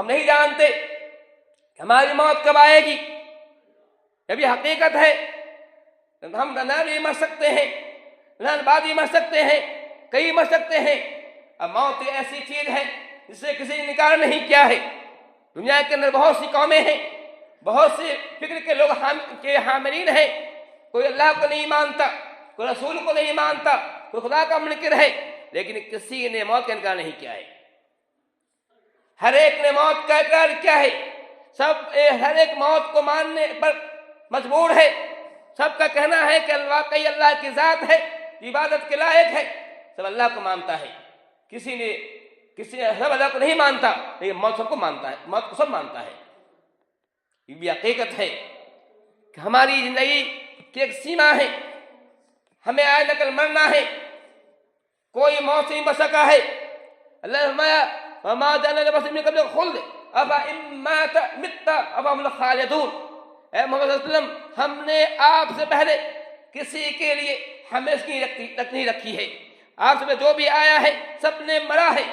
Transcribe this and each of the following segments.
ہم نہیں جانتے کہ ہماری موت کب آئے گی. جب یہ حقیقت ہے ہم نہ بھی مر سکتے ہیں، نہ بعد بھی مر سکتے ہیں، کئی مر سکتے ہیں. اب موت ایسی چیز ہے جسے کسی نے انکار نہیں کیا ہے. دنیا کے اندر بہت سی قومیں ہیں، بہت سے فکر کے لوگ کے حاملین ہیں. کوئی اللہ کو نہیں مانتا، کوئی رسول کو نہیں مانتا، کوئی خدا کا منکر ہے، لیکن کسی نے موت کا انکار نہیں کیا ہے. ہر ایک نے موت کا اقرار کیا ہے. ہر ایک موت کو ماننے پر مجبور ہے. سب کا کہنا ہے کہ واقعی اللہ کی ذات ہے، عبادت کے لائق ہے. سب اللہ کو مانتا ہے. کسی نے سب اللہ کو نہیں مانتا، لیکن موت سب کو مانتا ہے، موت کو سب مانتا ہے. یہ بھی حقیقت ہے کہ ہماری زندگی کی ایک سیما ہے، ہمیں آئے نہ کل مرنا ہے. کوئی موت سے نہیں بچ سکا ہے. اللہ نے فرمایا وما جعلنا لبشر من قبلک الخلد افإن مات مت فهم الخالدون. اے محمد صلی اللہ علیہ وسلم، ہم نے آپ سے پہلے کسی کے لیے ہمیشہ نہیں رکھی ہے. آپ سے جو بھی آیا ہے سب نے مرا ہے.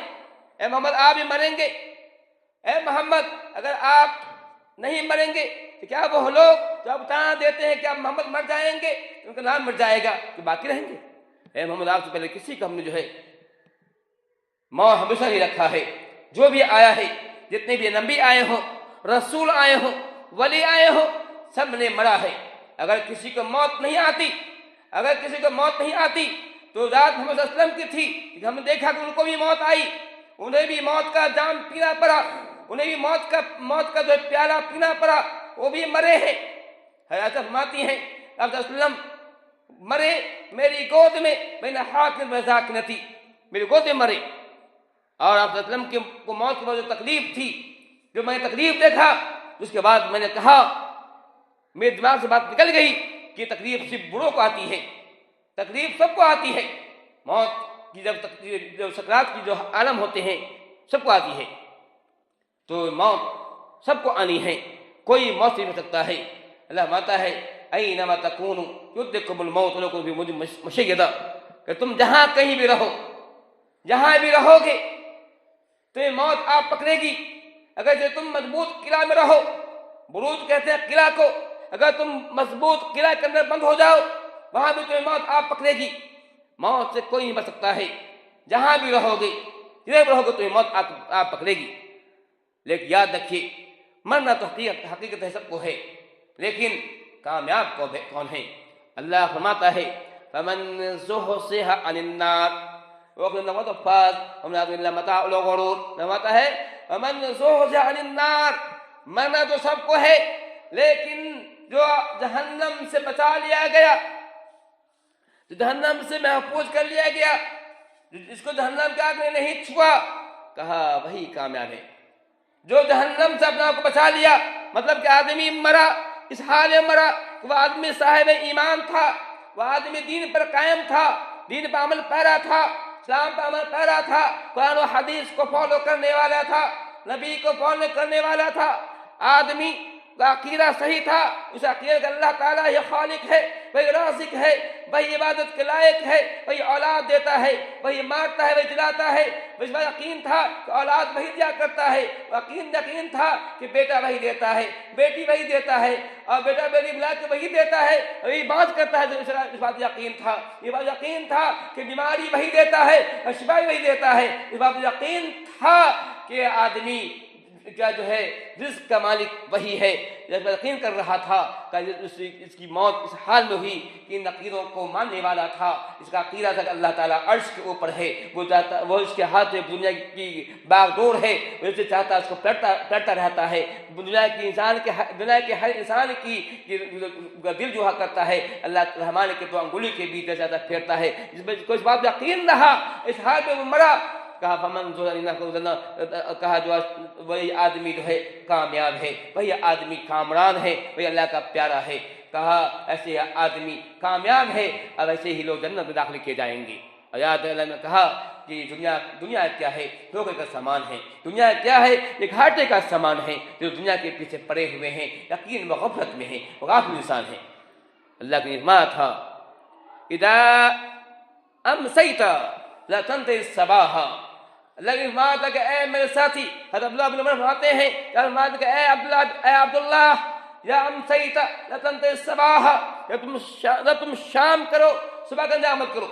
اے محمد آپ بھی مریں گے. اے محمد اگر آپ نہیں مریں گے تو کیا وہ لوگ جو آپ بتا دیتے ہیں کہ آپ محمد مر جائیں گے ان کا نام مر جائے گا تو باقی رہیں گے؟ اے محمد آپ سے پہلے کسی کا ہم نے جو ہے موت ہمیشہ نہیں رکھا ہے. جو بھی آیا ہے، جتنے بھی نبی آئے ہوں، رسول آئے ہوں، ولی آئے ہوں، سب نے مرا ہے. اگر کسی کو موت نہیں آتی تو ذات محمد صلی اللہ علیہ وسلم کی تھی. ہم نے دیکھا کہ ان کو بھی موت آئی، انہیں بھی موت کا جام پینا پڑا، انہیں بھی موت کا جو پیالہ پینا پڑا، وہ بھی مرے ہیں. حضرت فرماتی ہیں آپ صلی اللہ علیہ وسلم مرے میری گود میں بین حاکن و ذاکنتی، میری گود میں مرے. اور آپ صلی اللہ علیہ وسلم کو موت کی جو تکلیف تھی، جو میں نے تکلیف دیکھا، اس کے بعد میں نے کہا، میرے دماغ سے بات نکل گئی کہ تکلیف صرف بوڑھوں کو آتی ہے، تکلیف سب کو آتی ہے. موت کی جب سکرات کی جو عالم ہوتے ہیں سب کو آتی ہے. تو موت سب کو آنی ہے، کوئی موت سے نہیں بچ سکتا ہے. اللہ فرماتا ہے اینما تکونوا یدرککم الموت ولو کنتم فی بروج مشیدہ، کہ تم جہاں کہیں بھی رہو، جہاں بھی رہو گے تو موت آپ پکڑے گی. اگر جو تم مضبوط قلعہ میں رہو، بروج کہتے ہیں قلعہ کو، اگر تم مضبوط قلعہ کے اندر بند ہو جاؤ وہاں بھی تمہیں موت آپ پکڑے گی. موت سے کوئی نہیں بچ سکتا ہے. جہاں بھی رہو گے، جدھر بھی رہو گے تمہیں موت آپ پکڑے گی. لیکن یاد رکھیے مرنا تو حقیقت ہے، سب کو ہے، لیکن کامیاب کون ہے؟ اللہ فرماتا ہے فمن زحزح عن النار وقل انه فاز ومن الا متاع الغرور. فرماتا ہے فمن زحزح عن النار، مرنا تو سب کو ہے، لیکن جو جہنم سے بچا لیا گیا، جو جہنم سے محفوظ کر لیا گیا، جس کو جہنم کے آگ نے نہیں چھوا، کہا وہی کامیاب ہے. جو جہنم سے اپنا کو بچا لیا، مطلب کہ آدمی مرا اس حال میں مرا کہ وہ آدمی صاحب ایمان تھا، وہ آدمی دین پر قائم تھا، دین پر عمل پیرا تھا، اسلام پر عمل پیرا تھا، قرآن و حدیث کو فالو کرنے والا تھا، نبی کو فالو کرنے والا تھا. آدمی کا عقیدہ صحیح تھا، اس عقیدہ کہ اللہ تعالیٰ یہ خالق ہے، وہی رازق ہے، وہی عبادت کے لائق ہے، وہی اولاد دیتا ہے، وہی مارتا ہے، وہی جلاتا ہے. اس پر یقین تھا کہ اولاد وہی دیا کرتا ہے، یقین تھا کہ بیٹا وہی دیتا ہے، بیٹی وہی دیتا ہے، اور بیٹا بیٹی ملا کے وہی دیتا ہے، وہی بات کرتا ہے. اس بات یقین تھا، یہ بات یقین تھا کہ بیماری وہی دیتا ہے اور شفا وہی دیتا ہے. اس بات یقین تھا کہ آدمی کیا جو ہے رزق کا مالک وہی ہے. جب یقین کر رہا تھا کہ اس کی موت اس حال میں ہوئی کہ ان عقیدوں کو ماننے والا تھا، اس کا عقیدہ تھا کہ اللہ تعالیٰ عرش کے اوپر ہے، وہ اس کے ہاتھ میں دنیا کی باغ ڈور ہے، وہ اسے چاہتا ہے اس کو پلٹتا رہتا ہے. دنیا کے ہر انسان کی دل جو کرتا ہے اللہ رحمان کے تو انگلی کے بیچ زیادہ پھیرتا ہے. جس میں کوئی بات یقین رہا، اس حال میں وہ مرا. کہا فمن کہا جو وہی آدمی جو ہے کامیاب ہے، وہی آدمی کامران ہے، وہی اللہ کا پیارا ہے. کہا ایسے آدمی کامیاب ہے اور ایسے ہی لوگ جنت میں داخل کیے جائیں گے. اور یاد اللہ نے کہا کہ دنیا کیا ہے؟ دھوکے کا سامان ہے. دنیا کیا ہے؟ ایک گھاٹے کا سامان ہے. جو دنیا کے پیچھے پڑے ہوئے ہیں، یقین و غفلت میں ہیں، وہ غافل انسان ہیں. اللہ کا فرمان تھا اذا امسیت لا تنتظر الصباح، اللہ کی فرمایا تھا کہ اے میرے ساتھی، حضرت عبداللہ بن عمر فرماتے ہیں کہ فرمایا کہ اے عبداللہ یا امسیت لتنت الصباح، یا تم شام کرو صبح کا انتظار مت کرو.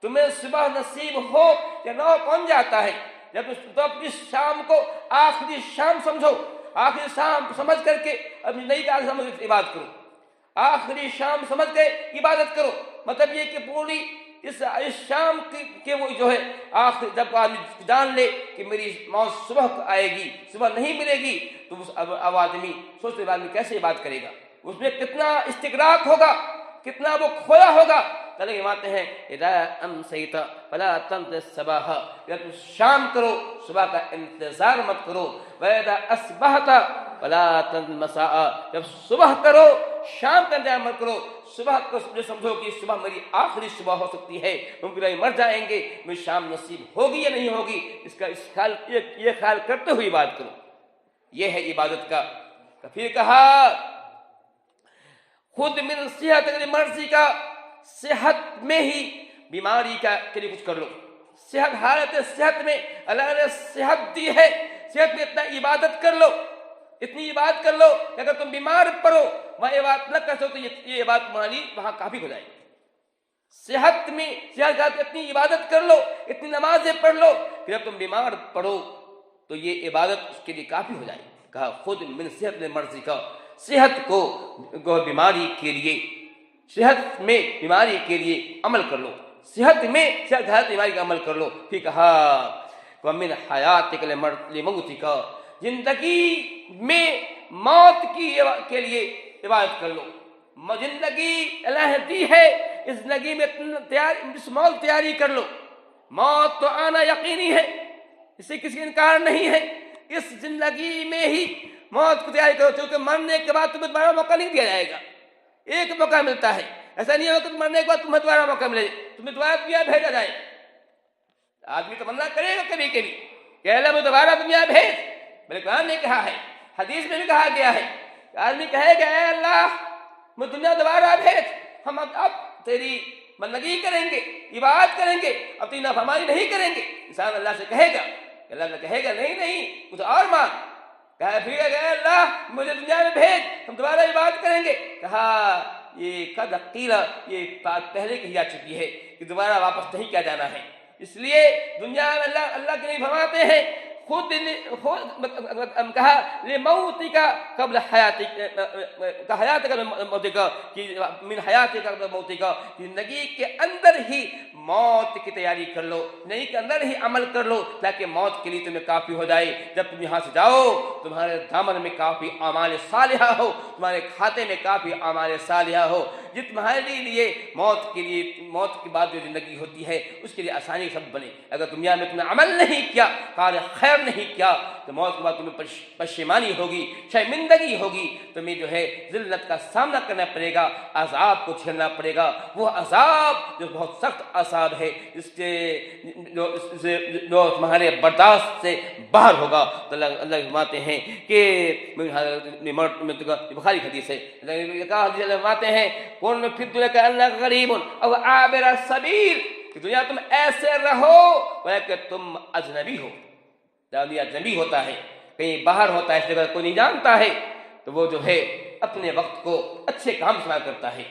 تمہیں صبح نصیب ہو یا نہ ہو کون جاتا ہے، جب تو اپنی شام کو آخری شام سمجھو، آخری شام سمجھ کر کے اپنی نئی کا سمجھ عبادت کرو، آخری شام سمجھ کے عبادت کرو. مطلب یہ کہ پوری اس شام کے وہ جو ہے آخر جب آدمی جان لے کہ میری موت صبح آئے گی، صبح نہیں ملے گی، تو اس اب آدمی سوچتے آدمی کیسے بات کرے گا، اس میں کتنا استغراق ہوگا، کتنا وہ کھویا ہوگا. اللہ فرماتے ہیں اذا امسیت فلا تنتظر الصباح، جب تم شام کرو صبح کا انتظار مت کرو. واذا اصبحت فلا تنتظر المساء، جب صبح کرو شام کا انتظار مت کرو. صبح کو سمجھو کہ صبح میری آخری صبح ہو سکتی ہے، ممکن ہے مر جائیں گے، مجھے شام نصیب ہوگی یا نہیں ہوگی، اس کا یہ خیال کرتے ہوئے عبادت کرو. یہ ہے عبادت کا. پھر کہا خود من صحت مرضی کا، صحت میں ہی بیماری کے لیے کچھ کر لو. صحت، حالت صحت میں اللہ نے صحت دی ہے، صحت میں اتنا عبادت کر لو، اتنی عبادت کر لو کہ اگر تم بیمار پڑو وہاں عبادت نہ کر سکو تو یہ عبادت تمہاری وہاں کافی ہو جائے گی. صحت میں صحت اتنی عبادت کر لو، اتنی نمازیں پڑھ لو کہ جب تم بیمار پڑو تو یہ عبادت اس کے لیے کافی ہو جائے گی. کہا خود من صحت میں مرضی کا، صحت کو بیماری کے لیے، صحت میں بیماری کے لیے عمل کر لو، صحت میں صحت بیماری کا عمل کر لو. پھر کہا ومن حیاتک لموتک، زندگی میں موت کے لیے عبادت کر لو. زندگی اللہ دی ہے، اس زندگی میں اس موت تیاری کر لو. موت تو آنا یقینی ہے، اس سے کسی انکار نہیں ہے. اس زندگی میں ہی موت کو تیاری کرو، کیونکہ مرنے کے بعد تمہیں دوبارہ موقع نہیں دیا جائے گا. ایک موقع ملتا ہے، ایسا نہیں ہوگا کہ مرنے کے بعد تمہیں دوبارہ موقع ملے، تمہیں دوبارہ دنیا بھیجا جائے. آدمی تمنا کرے گا کبھی کبھی کہ اللہ مجھے دوبارہ دنیا بھیج. میرے قرآن نے کہا ہے، حدیث میں بھی کہا گیا ہے، آدمی کہے گا اے اللہ مجھے دنیا دوبارہ بھیج، ہم اب تیری بندگی کریں گے، عبادت کریں گے، اب تیری نافرمانی نہیں کریں گے. انسان اللہ سے کہے گا، اللہ نے کہے گا نہیں مجھے اور مانگ. کہا پھر اے اللہ مجھے دنیا میں بھیج، ہم دوبارہ عبادت کریں گے. کہا یہ قد قیل، یہ بات پہلے کہی جا چکی ہے کہ دوبارہ واپس نہیں کیا جانا ہے. اس لیے دنیا میں اللہ کے لیے فرماتے ہیں خود کہا لموتک قبل حیاتک، حیاتک قبل موتک، من حیاتک قبل موتک، زندگی کے اندر ہی موت کی تیاری کر لو، زندگی کے اندر ہی عمل کر لو تاکہ موت کے لیے تمہیں کافی ہو جائے. جب تم یہاں سے جاؤ تمہارے دامن میں کافی اعمال صالحہ ہو، تمہارے کھاتے میں کافی اعمال صالحہ ہو، جس تمہارے لیے موت کے بعد جو زندگی ہوتی ہے اس کے لیے آسانی سب بنے. اگر دنیا میں تم نے عمل نہیں کیا، کار خیر نہیں کیا، تو موت کے بعد تمہیں پشیمانی ہوگی، شرمندگی ہوگی، تمہیں جو ہے ذلت کا سامنا کرنا پڑے گا، عذاب کو جھیلنا پڑے گا. وہ عذاب جو بہت سخت عذاب ہے، اس کے جو تمہارے برداشت سے باہر ہوگا. تو اللہ فرماتے ہیں کہ بخاری حدیث ہے، فرماتے ہیں کون فی الدنیا کأنک غریب او عابر السبیل، کہ دنیا تم ایسے رہو کہ تم اجنبی ہو. جب اجنبی ہوتا ہے، کہیں باہر ہوتا ہے، اس جگہ کوئی نہیں جانتا ہے، تو وہ جو ہے اپنے وقت کو اچھے کام سے ضائع کرتا ہے.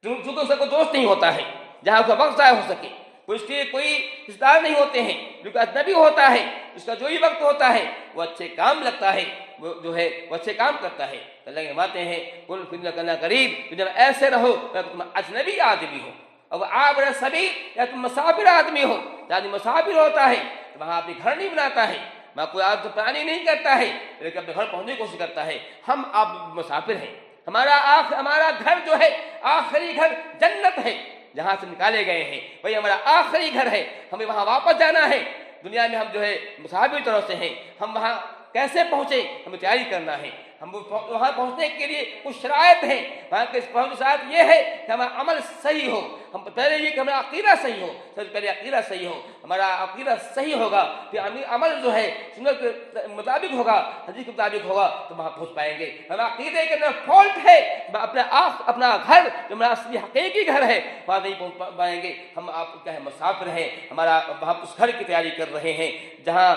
چونکہ اس کا کوئی دوست نہیں ہوتا ہے جہاں اس کا وقت ضائع ہو سکے، اس کے کوئی رشتہ دار نہیں ہوتے ہیں. جو کہ اجنبی ہوتا ہے، اس کا جو ہی وقت ہوتا ہے وہ اچھے کام لگتا ہے، وہ جو ہے وہ اچھے کام کرتا ہے. اللہ کے باتیں ہیں کل فن کرنا قریب، جب ایسے رہو کہ تم اجنبی آدمی ہو، اور عابر سبیل یا تم مسافر آدمی ہو. آدمی مسافر ہوتا ہے تو وہاں اپنے گھر نہیں بناتا ہے، وہاں کوئی آدمی پلاننگ نہیں کرتا ہے، لیکن اپنے گھر پہنچنے کی کوشش کرتا ہے. ہم آپ مسافر ہیں، ہمارا گھر جو ہے آخری گھر جنت ہے جہاں سے نکالے گئے ہیں، وہی ہمارا آخری گھر ہے، ہمیں وہاں واپس جانا ہے. دنیا میں ہم جو ہے مسافر طرح سے ہیں، ہم وہاں کیسے پہنچے ہمیں تیاری کرنا ہے. ہم وہاں پہنچنے کے لیے کچھ شرائط ہیں. وہاں کے شرائط یہ ہے کہ ہمارا عمل صحیح ہو. ہم پہلے یہ کہ ہمارا عقیدہ صحیح ہو. سب سے پہلے عقیدہ صحیح ہو. ہمارا عقیدہ صحیح ہوگا پھر عمل جو ہے سنت کے مطابق ہوگا, حدیث کے مطابق ہوگا, تو وہاں پہنچ پائیں گے. ہمارا عقیدے کے اندر فالٹ ہے, اپنا گھر جو ہمارا اصلی حقیقی گھر ہے وہاں نہیں پہنچ پائیں گے. ہم آپ کیا ہے مسافر ہیں, ہمارا ہم اس گھر کی تیاری کر رہے ہیں جہاں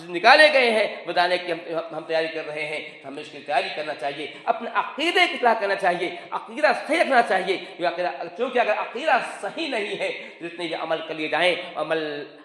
نکالے گئے ہیں بتانے کی ہم تیاری کر رہے ہیں. ہمیں اس کی تیاری کرنا چاہیے, اپنے عقیدے کی اصلاح کرنا چاہیے, عقیدہ صحیح رکھنا چاہیے. کیونکہ اگر عقیدہ صحیح نہیں ہے جتنے یہ عمل کر لیے جائیں عمل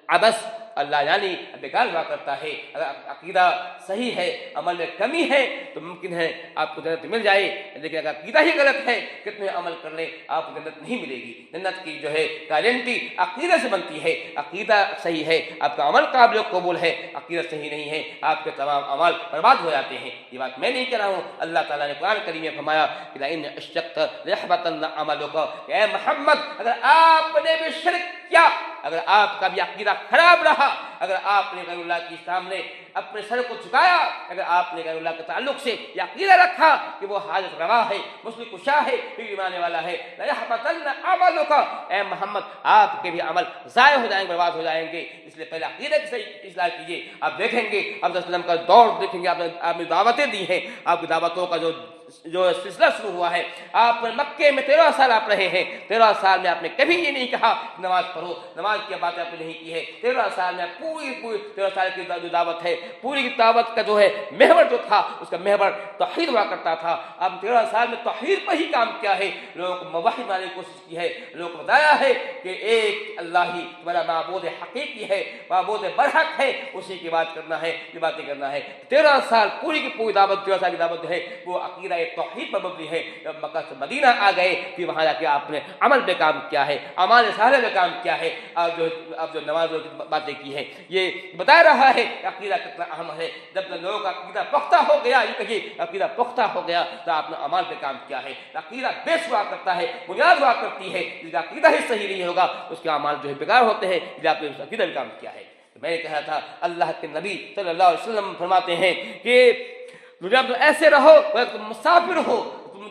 عبث اللہ یعنی بیکار ہوا کرتا ہے. اگر عقیدہ صحیح ہے, عمل میں کمی ہے, تو ممکن ہے آپ کو جنت مل جائے, لیکن اگر عقیدہ ہی غلط ہے کتنے عمل کر لیں آپ کو جنت نہیں ملے گی. جنت کی جو ہے گارنٹی عقیدہ سے بنتی ہے. عقیدہ صحیح ہے آپ کا عمل قابل قبول ہے, عقیدہ صحیح نہیں ہے آپ کے تمام عمل برباد ہو جاتے ہیں. یہ بات میں نہیں کہہ رہا ہوں, اللہ تعالیٰ نے قرآن کریم میں فرمایا کہ لئن اشرکت ليحبطن عملک, اے محمد اگر آپ نے بھی شرک کیا, اگر آپ کا بھی عقیدہ خراب رہا, اگر آپ نے غیر اللہ کے سامنے اپنے سر کو جھکایا, اگر آپ نے غیر اللہ کے تعلق سے یہ عقیدہ رکھا کہ وہ حاجت روا ہے, مسلم کشا ہے, پھر ایمان والا ہے, ليحبطن عملک, اے محمد آپ کے بھی عمل ضائع ہو جائیں گے, برباد ہو جائیں گے. اس لیے پہلے عقیدے کی صحیح اصلاح کیجیے. آپ دیکھیں گے آپ وسلم کا دور دیکھیں گے, آپ نے دعوتیں دی ہیں, آپ کی دعوتوں کا جو سلسلہ شروع ہوا ہے. آپ مکے میں 13 سال آپ رہے ہیں, 13 سال میں آپ نے کبھی یہ نہیں کہا نماز پڑھو, نماز کی باتیں آپ نے نہیں کی ہے. 13 سال میں پوری 13 سال کی جو دعوت ہے, پوری دعوت کا جو ہے محور جو تھا اس کا محور توحید ہوا کرتا تھا. آپ 13 سال میں توحید پر ہی کام کیا ہے, لوگوں کو موحد بنانے کی کوشش کی ہے, لوگوں کو بتایا ہے کہ ایک اللہ ہی تمہارا معبود حقیقی ہے, معبود برحق ہے, اسی کی بات کرنا ہے, یہ باتیں کرنا ہے. 13 سال پوری کی پوری دعوت, 13 سال کی دعوت جو ہے وہ عقیدہ توحید پر مبنی ہے. جب مکہ سے مدینہ آ گئے پھر وہاں جا کے آپ نے عمل پہ کام کیا ہے, اعمال صالحہ پہ کام کیا ہے. آپ جو نماز کی باتیں کی ہیں یہ بتا رہا ہے کہ عقیدہ کتنا اہم ہے. جب لوگوں کا عقیدہ پختہ ہو گیا, یہ کہیے عقیدہ پختہ ہو گیا, تو آپ نے اعمال پہ کام کیا ہے. عقیدہ بیس ہوا کرتا ہے, بنیاد ہوا کرتی ہے. جس کا عقیدہ ہی صحیح نہیں ہوگا اس کے اعمال جو ہے بیکار ہوتے ہیں. اس لیے آپ نے اس عقیدہ پہ کام کیا ہے. میں نے کہا تھا اللہ کے نبی صلی اللہ علیہ وسلم فرماتے ہیں کہ جب تم ایسے رہو تم مسافر ہو,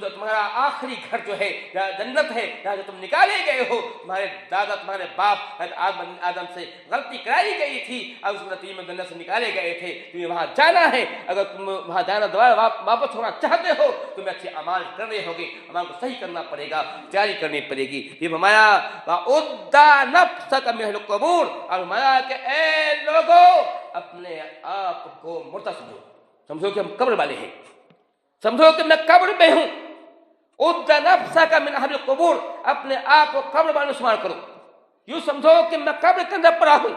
تمہارا آخری گھر جو ہے جنت ہے, جہاں جو تم نکالے گئے ہو, تمہارے دادا تمہارے باپ آدم سے غلطی کرائی گئی تھی اور اس نتیجے میں جنت سے نکالے گئے تھے. تمہیں وہاں جانا ہے, اگر تم وہاں جانا دوبارہ واپس ہونا چاہتے ہو تمہیں اچھے اعمال کرنے ہوں گے, اعمال کو صحیح کرنا پڑے گا, تیاری کرنی پڑے گی. یہ فرمایا وَعُدَّ نَفْسَكَ مِنَ الْقُبُورِ, اور فرمایا کہ اے لوگوں اپنے آپ کو مردہ سمجھو کہ ہم قبر والے ہیں, سمجھو کہ میں قبر میں ہوں. عُدَّ نَفْسَكَ مِنْ أَهْلِ الْقُبُورِ, اپنے آپ کو قبر والوں شمار کرو. یوں سمجھو کہ میں قبر کے اندر پڑا ہوں,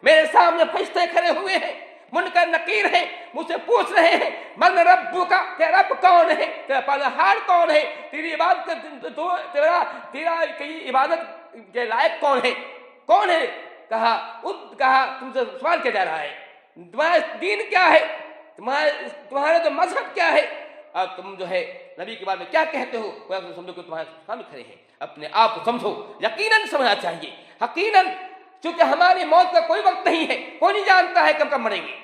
میرے سامنے فرشتے کھڑے ہوئے ہیں, منکر نکیر ہیں, مجھ سے پوچھ رہے ہیں من ربک, کہ رب کون ہے, تیرا پالنہار کون ہے, تیری عبادت تیرا عبادت کے لائق کون ہے, کون ہے. کہا تم سے سوال کیا جا رہا ہے, تمہارا دین کیا ہے, تمہارا تو مذہب کیا ہے, اور تم جو ہے نبی کے بارے میں کیا کہتے ہو. سمجھو کہ تمہارے سامنے کھڑے ہیں, اپنے آپ کو سمجھو. یقیناً سمجھنا چاہیے, یقیناً, چونکہ ہماری موت کا کوئی وقت نہیں ہے, کوئی نہیں جانتا ہے کب مریں گے.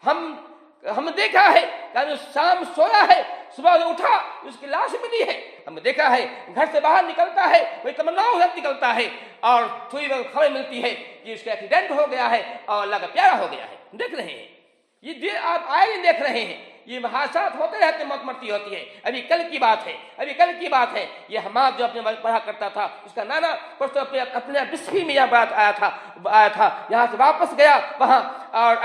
ہم دیکھا ہے کہ شام سویا ہے, صبح اٹھا اس کی لاش ملی ہے. ہم نے دیکھا ہے گھر سے باہر نکلتا ہے وہی تمناؤں نکلتا ہے, اور تھوڑی بہت خبر ملتی ہے کہ اس کا ایکسیڈنٹ ہو گیا ہے اور اللہ کا پیارا ہو گیا ہے. دیکھ رہے ہیں یہ آپ آئے نہیں دیکھ رہے ہیں, یہ حادثات ہوتے رہتے, موت مرتی ہوتی ہے. ابھی کل کی بات ہے, یہ حماد جو اپنے پڑھا کرتا تھا, اس کا نانا پرسوں اپنے بسفی میں یہاں بات آیا تھا, یہاں سے واپس گیا وہاں اور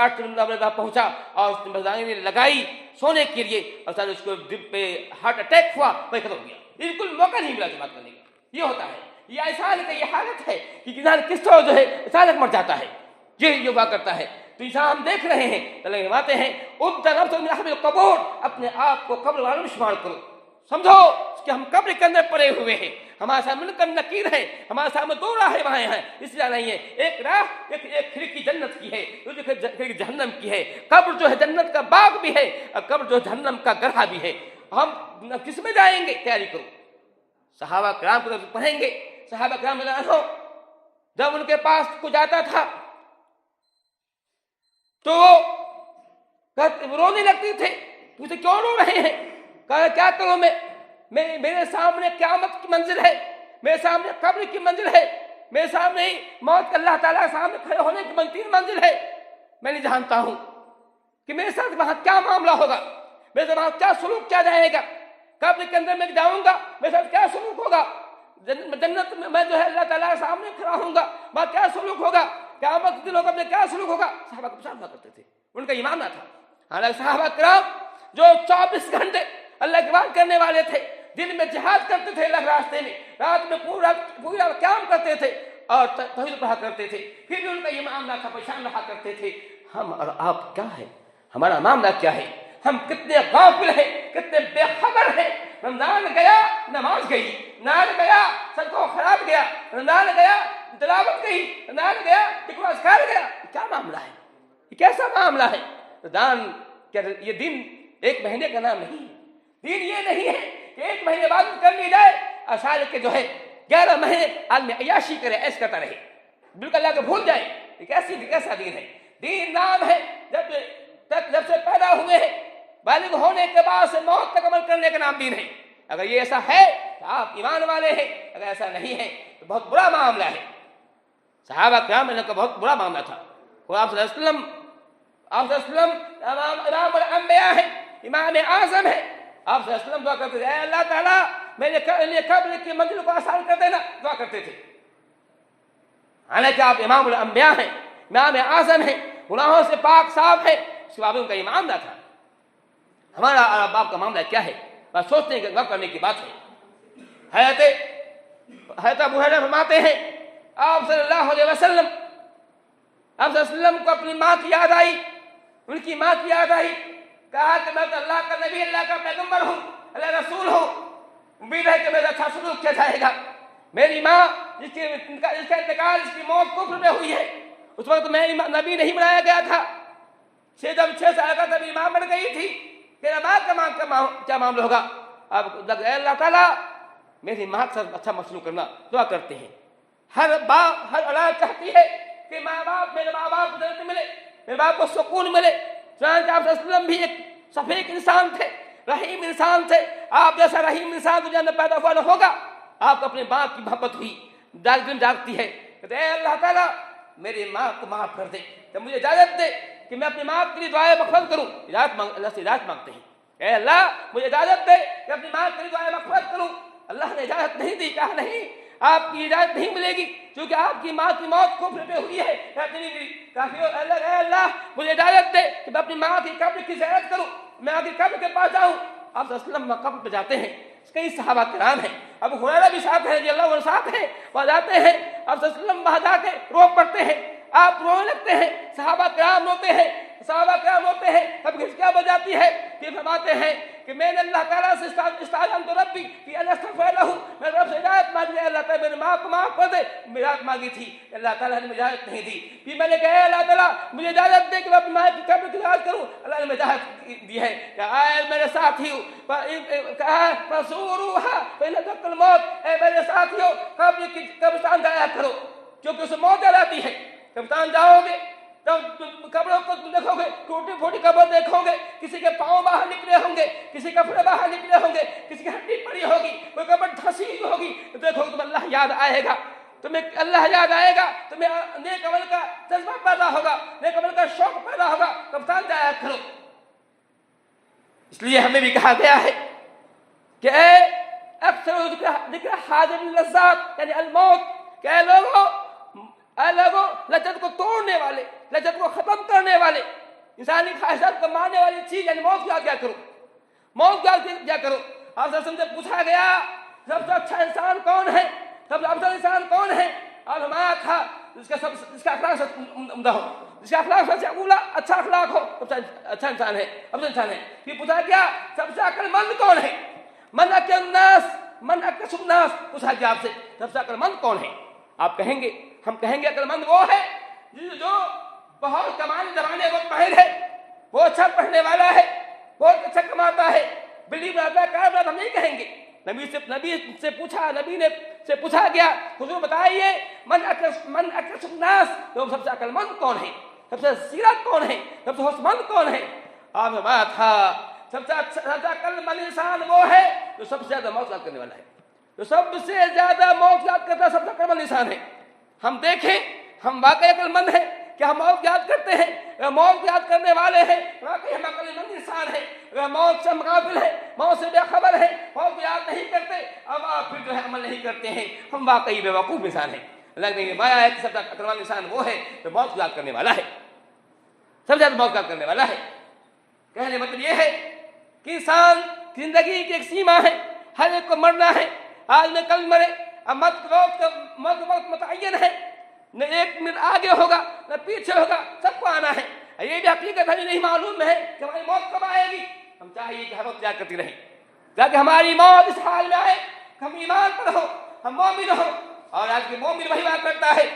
پہنچا اور اس نے بزانے لگائی سونے کے لیے, اور اس کو دل پہ ہارٹ اٹیک ہوا, وہی ختم ہو گیا. بالکل موقع نہیں ملا بات کرنے کا. یہ ہوتا ہے, یہ ایسا ہے کہ یہ حالت ہے کہ انسان کس طرح جو ہے اچانک مر جاتا ہے, یہ ہوا کرتا ہے. تو انسان ہم دیکھ رہے ہیں, اللہ فرماتے ہیں عُدَّ نَفْسَكَ مِنْ أَهْلِ الْقُبُورِ, اپنے آپ کو قبر والوں میں شمار کرو. سمجھو کہ ہم قبر کے اندر پڑے ہوئے ہیں, ہمارے سامنے منکر نکیر ہیں, ہمارے سامنے 2 راہیں وہاں ہیں, اس لیے نہیں ہے. ایک راہ ایک کھڑکی جنت کی ہے, دوسری کھڑکی جہنم کی ہے. قبر جو ہے جنت کا باغ بھی ہے اور قبر جو جہنم کا گڑھا بھی ہے. ہم کس میں جائیں گے, تیاری کرو. صحابہ کرام کو پڑھیں گے, صحابہ کرام جب ان کے پاس کچھ آتا تھا تو وہ رونے لگتے تھے. پوچھتے کیوں رو رہے ہیں, کہا کیا کروں میں میرے سامنے قیامت کی منزل ہے، میرے سامنے قبر کی منزل ہے، میرے سامنے موت کا اللہ تعالیٰ کے سامنے کھڑے ہونے کی 3 منزل ہے. میں نہیں جانتا ہوں کہ میرے ساتھ وہاں کیا معاملہ ہوگا، میرے ساتھ وہاں کیا سلوک کیا جائے گا. قبر کے اندر میں جاؤں گا، میرے ساتھ کیا سلوک ہوگا. جنت میں میں جو ہے اللہ تعالیٰ کے سامنے کھڑا ہوں گا، وہاں کیا سلوک ہوگا. قیامت کے دن ہوگا میں کیا سلوک ہوگا. صحابہ کو پریشان ہوا کرتے تھے، ان کا ایمان نہ تھا. حالانکہ صحابہ کرام جو 24 گھنٹے اللہ کی بات کرنے والے تھے، دن میں جہاد کرتے تھے اللہ کے راستے میں، رات میں پوری رات قیام کرتے تھے اور توحید پڑھا کرتے تھے، پھر بھی ان کا یہ معاملہ تھا، پریشان رہا کرتے تھے. ہم اور آپ کیا ہے، ہمارا معاملہ کیا ہے. ہم کتنے غافل ہیں، کتنے بے خبر ہیں. رمضان گیا نماز گئی، رمضان گیا صدقہ خیرات گیا، رمضان گیا تلاوت گئی، رمضان گیا ذکر اذکار گیا. کیا معاملہ ہے، یہ کیسا معاملہ ہے. رمضان یہ دن 1 مہینے کا نام نہیں. دین یہ نہیں ہے کہ 1 مہینے بعد کر لی جائے اور سال کے جو ہے 11 مہینے آدمی عیاشی کرے، ایس کرتا رہے، بالکل اللہ کو بھول جائے. یہ کیسا دین ہے. دین نام ہے جب سے پیدا ہوئے ہیں بالغ ہونے کے بعد سے موت تک عمل کرنے کا نام دین ہے. اگر یہ ایسا ہے تو آپ ایمان والے ہیں، اگر ایسا نہیں ہے تو بہت برا معاملہ ہے. صحابہ کرام کا بہت برا معاملہ تھا. اور آپ صلی اللہ علیہ وسلم امام الانبیاء ہیں، امام اعظم ہیں. آپ صلی اللہ علیہ وسلم دعا کرتے تھے، اے اللہ تعالیٰ میرے لیے قبر کی منزل کو آسان کر دینا، دعا کرتے تھے. حالانکہ آپ امام الانبیاء ہیں، امام اعظم ہیں، گناہوں سے پاک صاف ہیں، اس کے بعد ان کا ایمان نہ تھا. ہمارا اور باپ کا معاملہ کیا ہے، بس سوچتے ہیں کہ غور کرنے کی بات ہے. حضرت ابو ہریرہ فرماتے ہیں آپ صلی اللہ علیہ وسلم کو اپنی ماں کی یاد آئی، ان کی ماں کی یاد آئی. کہا کہ میں تو اللہ کا نبی، اللہ کا پیغمبر ہوں، اللہ رسول ہوں، امید ہے کہ میرا اچھا سلوک کیا جائے گا. میری ماں جس کا انتقال، جس کی موت کفر میں ہوئی ہے، اس وقت میں نبی نہیں بنایا گیا تھا. جب 6 سال کا تب ماں بن گئی تھی. میرا ماں کا کیا معاملہ ہوگا. اب اے اللہ تعالیٰ میری ماں کے ساتھ اچھا مسلوک کرنا دعا کرتے ہیں. ہر اولاد چاہتی ہے کہ میرے ماں باپ کو جنت ملے، میرے باپ کو سکون ملے. چنانچہ آپ صلی اللہ علیہ وسلم بھی ایک شفیق انسان تھے، رحیم انسان تھے. آپ جیسا رحیم انسان تو جنت پیدا ہوا نہ ہوگا. آپ کو اپنے باپ کی محبت ہوئی، جاگتی ہے. کہتے اے اللہ تعالیٰ میری ماں کو معاف کر دے، تو مجھے اجازت دے کہ میں اپنی ماں کے لیے دعائیں مغفرت کروں. اللہ سے اجازت مانگتے ہیں، اے اللہ مجھے اجازت دے کہ اپنی ماں کے لیے دعائیں مغفرت کروں. اللہ نے اجازت نہیں دی. کہا نہیں، آپ کی اجازت نہیں ملے گی کیونکہ آپ کی ماں کی موت کفر پہ ہوئی ہے. اے اللہ مجھے اجازت دے کہ میں اپنی ماں کی قبر کی زیارت کروں، میں آپ کی قبر کے پاس جاؤں. آپ صلی اللہ علیہ وسلم قبر پہ جاتے ہیں. کئی صحابہ کرام ہیں، ابو ہریرہ بھی ساتھ ہیں، اللہ عنہ ساتھ ہیں، وہاں جاتے ہیں. آپ صلی اللہ علیہ وسلم وہاں جا کے رو پڑتے ہیں، آپ رونے لگتے ہیں. صحابہ کرام روتے ہیں، اب کیا بجاتی ہے کہ فرماتے ہیں کہ میں نے اللہ تعالیٰ سے استعاذنت ربی کہ ان استغفر لہ، میں رب سے اجازت مانگی، اللہ تعالیٰ میری ماں کو معاف کر دے. اجازت مانگی تھی، اللہ تعالیٰ نے مجھے اجازت نہیں دی. پھر میں نے کہا اللہ تعالیٰ مجھے اجازت دے کہ میں اپنی ماں کی قبر کی زیارت کروں. اللہ نے مجھے اجازت دی ہے. کہا اے میرے ساتھیو، کہا فزوروها فإن ذکر الموت، اے میرے ساتھیو قبر کی قبرستان جایا کرو کیونکہ اسے موت آتی ہے. قبرستان جاؤ گے تو قبروں کو دیکھو گے، ٹوٹی پھوٹی قبر دیکھو گے، کسی کے پاؤں باہر نکلے ہوں گے، کسی کے کپڑے باہر نکلے ہوں گے، کسی کی ہڈی پڑی ہوگی، کوئی قبر دھسی ہوگی. تو دیکھو تمہیں اللہ یاد آئے گا، تمہیں اللہ یاد آئے گا، تمہیں نیک عمل کا جذبہ پیدا ہوگا، نیک عمل کا شوق پیدا ہوگا. قبرستان جایا کرو. اس لیے ہمیں بھی کہا گیا ہے کہ اے اکثر ذکر حاضر اللذات یعنی الموت، کہ اے لوگوں لذت کو توڑنے والے، لذت کو ختم کرنے والے، انسانی خواہشات کو مارنے والی چیز یعنی موت یاد کیا کرو، موت یاد کیا کرو. آپ صلی اللہ علیہ وسلم سے پوچھا گیا سب سے اچھا انسان کون ہے، سب سے افضل انسان کون ہے. اور ہمارا تھا جس کا اخلاق سے عمدہ ہو، جس کا اخلاق سب سے اولا اچھا اخلاق ہو، سب سے اچھا انسان ہے، افضل انسان ہے. پھر پوچھا گیا سب سے عقل مند کون ہے، من اکثر الناس، پوچھا گیا آپ سے سب سے عقل مند کون ہے. آپ کہیں گے، ہم کہیں گے عقل مند وہ ہے جو بہت کمانے زمانے وقت ماہر ہے، وہ اچھا پڑھنے والا ہے، بہت اچھا کماتا ہے، بلی بناتا ہے، کار بناتا. ہم نہیں کہیں گے. نبی نے سے پوچھا گیا حضور بتائیے من اکثر الناس، تو سب سے عقل مند کون ہے، سب سے سیرت کون ہے، سب سے ہوش مند کون ہے. آپ نے بات تھا سب سے عقل مند انسان وہ ہے جو سب سے زیادہ موت یاد کرنے والا ہے، جو سب سے زیادہ موت یاد کرتا ہے، سب سے عقل مند انسان ہے۔ ہم دیکھیں ہم واقعی عقل مند ہیں کہ ہم موت یاد کرتے ہیں؟ اگر موت یاد کرنے والے ہیں واقعی ہم عقل مند انسان ہیں۔ اگر موت سے ہم غافل ہیں، موت سے بے خبر ہیں، موت کو یاد نہیں کرتے، اب آپ پھر جو ہے عمل نہیں کرتے ہیں، ہم واقعی بے وقوف انسان ہیں۔ اللہ نے فرمایا ہے کہ سب سے عقل مند انسان وہ ہے جو موت کو یاد کرنے والا ہے، سب سے زیادہ موت کو یاد کرنے والا ہے۔ کہنے مطلب یہ ہے کہ انسان کی زندگی کی ایک سیما ہے، ہر ایک کو مرنا ہے، آج میں کل مرے، اب موت متعین ہے، نہ ایک منٹ آگے ہوگا نہ پیچھے ہوگا، سب کو آنا ہے۔ یہ بھی حقیقت ہمیں نہیں معلوم ہے کہ ہماری موت کب آئے گی۔ ہم چاہیے کہ ہر وقت یاد کرتی رہیں تاکہ ہماری موت اس حال میں آئے کہ ہم ایمان پر ہو، ہم مومن ہو۔ اور آج کے مومن وہی بات کرتا ہے،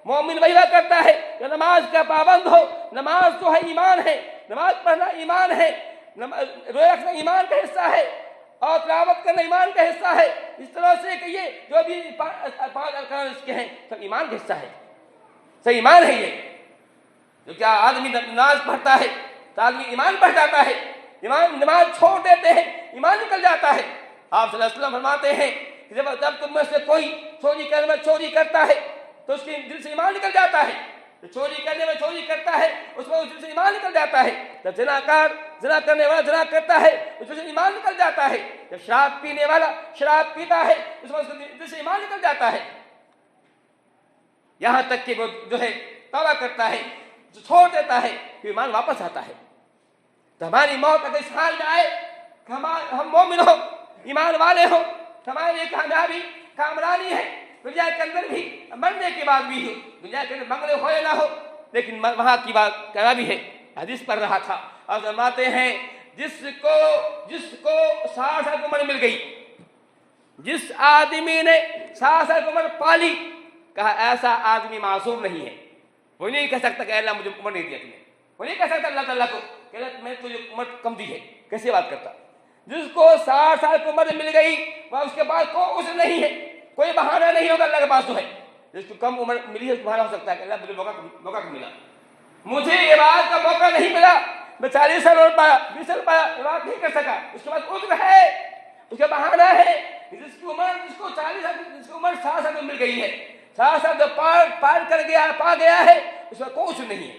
مومن وہی بات کرتا ہے جو نماز کا پابند ہو۔ نماز جو ہے ایمان ہے، نماز پڑھنا ایمان ہے، روزہ رکھنا ایمان کا حصہ ہے، اور تلاوت کرنا ایمان کا حصہ ہے۔ اس طرح سے کہ یہ جو بھی 5 ارکان اس کے ہیں سب ایمان کا حصہ ہے، صحیح ایمان ہے۔ یہ جو کیا آدمی نماز پڑھتا ہے تو آدمی ایمان پڑھ جاتا ہے، نماز چھوڑ دیتے ہیں ایمان نکل جاتا ہے۔ آپ صلی اللہ علیہ وسلم فرماتے ہیں کہ جب تم میں سے کوئی چوری کرتا ہے تو اس کے دل سے ایمان نکل جاتا ہے، جو چوری کرنے میں چوری کرتا ہے اس میں دل سے ایمان نکل جاتا ہے۔ جب زنا کرنے والا زنا کرتا ہے اس میں سے ایمان نکل جاتا ہے۔ جب شراب پینے والا شراب پیتا ہے اس میں دل سے ایمان نکل جاتا ہے۔ یہاں تک کہ وہ جو ہے توبہ کرتا ہے، جو چھوڑ دیتا ہے، پھر ایمان واپس آتا ہے۔ تو ہماری موت اگر اس حال میں آئے کہ ہم مومن ہو، ایمان والے ہو، ہمارے لیے کامیابی کامرانی ہے، دنیا کے اندر بھی مرنے کے بعد بھی ہو، دنیا کے اندر بنگلے ہو یا نہ ہو، لیکن وہاں کی بات کامیابی ہے۔ حدیث پڑھ رہا تھا اور فرماتے ہیں جس کو 60 سال کی عمر مل گئی، جس آدمی نے 60 سال کی عمر پالی، کہا ایسا آدمی معصوم نہیں ہے۔ وہ نہیں کہہ سکتا کہ اللہ مجھے عمر نہیں دیا تم نے، وہ نہیں کہہ سکتا اللہ تعالیٰ کو کہ میں تجھے عمر کم دی ہے، کیسے بات کرتا؟ جس کو 60 سال کی عمر مل گئی وہ اس کے بعد کوئی عذر نہیں ہے، کوئی بہانہ نہیں ہوگا اللہ کے پاس جو ہے۔ جس کو کم عمر ملی ہے اس کو بہانہ ہو سکتا ہے کہ اللہ مجھے موقع ملا، مجھے عبادت کا موقع نہیں ملا، میں 40 سال اور پایا 20 سال پایا عبادت نہیں کر سکا، اس کے بعد عذر ہے، اس کا بہانہ ہے۔ جس کی عمر 60 سال مل گئی ہے، 60 سال جو پار کر گیا پا گیا ہے، اس کا کوئی عذر نہیں ہے۔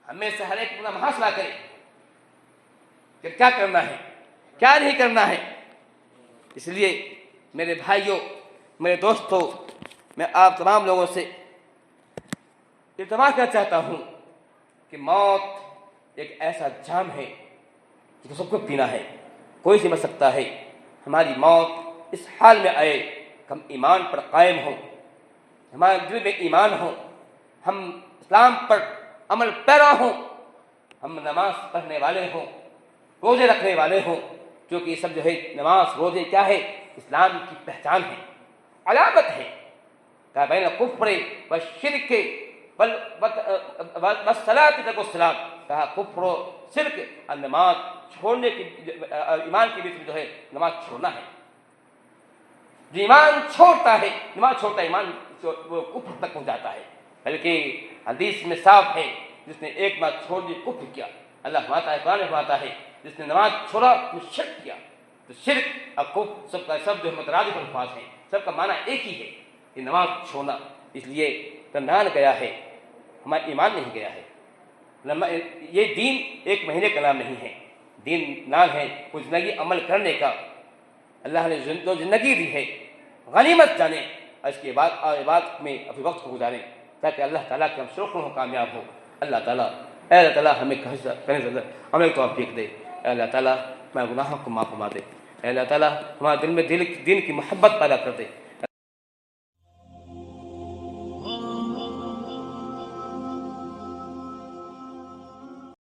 ہمیں سے ہر ایک اپنا محاسبہ کرے کہ کیا کرنا ہے کیا نہیں کرنا ہے۔ اس لیے میرے بھائیوں، میرے دوستوں، میں آپ تمام لوگوں سے التماس کرنا چاہتا ہوں کہ موت ایک ایسا جام ہے جس کو سب کو پینا ہے، کوئی سمجھ سکتا ہے۔ ہماری موت اس حال میں آئے کہ ہم ایمان پر قائم ہوں، ہمارے دل میں ایمان ہو، ہم اسلام پر عمل پیرا ہوں، ہم نماز پڑھنے والے ہوں، روزے رکھنے والے ہوں، کیونکہ یہ سب جو ہے نماز روزے کیا ہے؟ اسلام کی پہچان ہے، علامت ہے۔ کہا بین الکفر والشرک والصلاۃ ترک الصلاۃ، کہا کفر و شرک اور نماز چھوڑنے کی ایمان کے بیچ میں جو ہے نماز چھوڑنا ہے۔ جو ایمان چھوڑتا ہے، نماز چھوڑتا ہے، ایمان وہ کفر تک پہنچ جاتا ہے۔ بلکہ حدیث میں صاف ہے جس نے ایک بات چھوڑ دی کفر کیا۔ اللہ فرماتا ہے، قرآن فرماتا ہے جس نے نماز چھوڑا تو شرک کیا۔ تو شرک اور کفر سب کا سب جو مترادف الفاظ ہیں، سب کا معنی ایک ہی ہے کہ نماز چھوڑنا۔ اس لیے رمضان گیا ہے، ہمارا ایمان نہیں گیا ہے۔ یہ دین ایک مہینے کا نام نہیں ہے، دین نام ہے کوئی زندگی عمل کرنے کا۔ اللہ نے جو زندگی دی ہے غنیمت جانیں، اور اس کے بعد عبادت میں اپنے وقت کو گزاریں تاکہ اللہ تعالیٰ کے ہم شکر ہوں، کامیاب ہو۔ اللہ تعالیٰ ہمیں کرنے سے عمل توفیق دے۔ اے اللہ تعالیٰ ہمارے گناہوں کو معاف فرما دے۔ اے اللہ تعالیٰ ہمارے دل میں دین کی محبت پیدا کر دے۔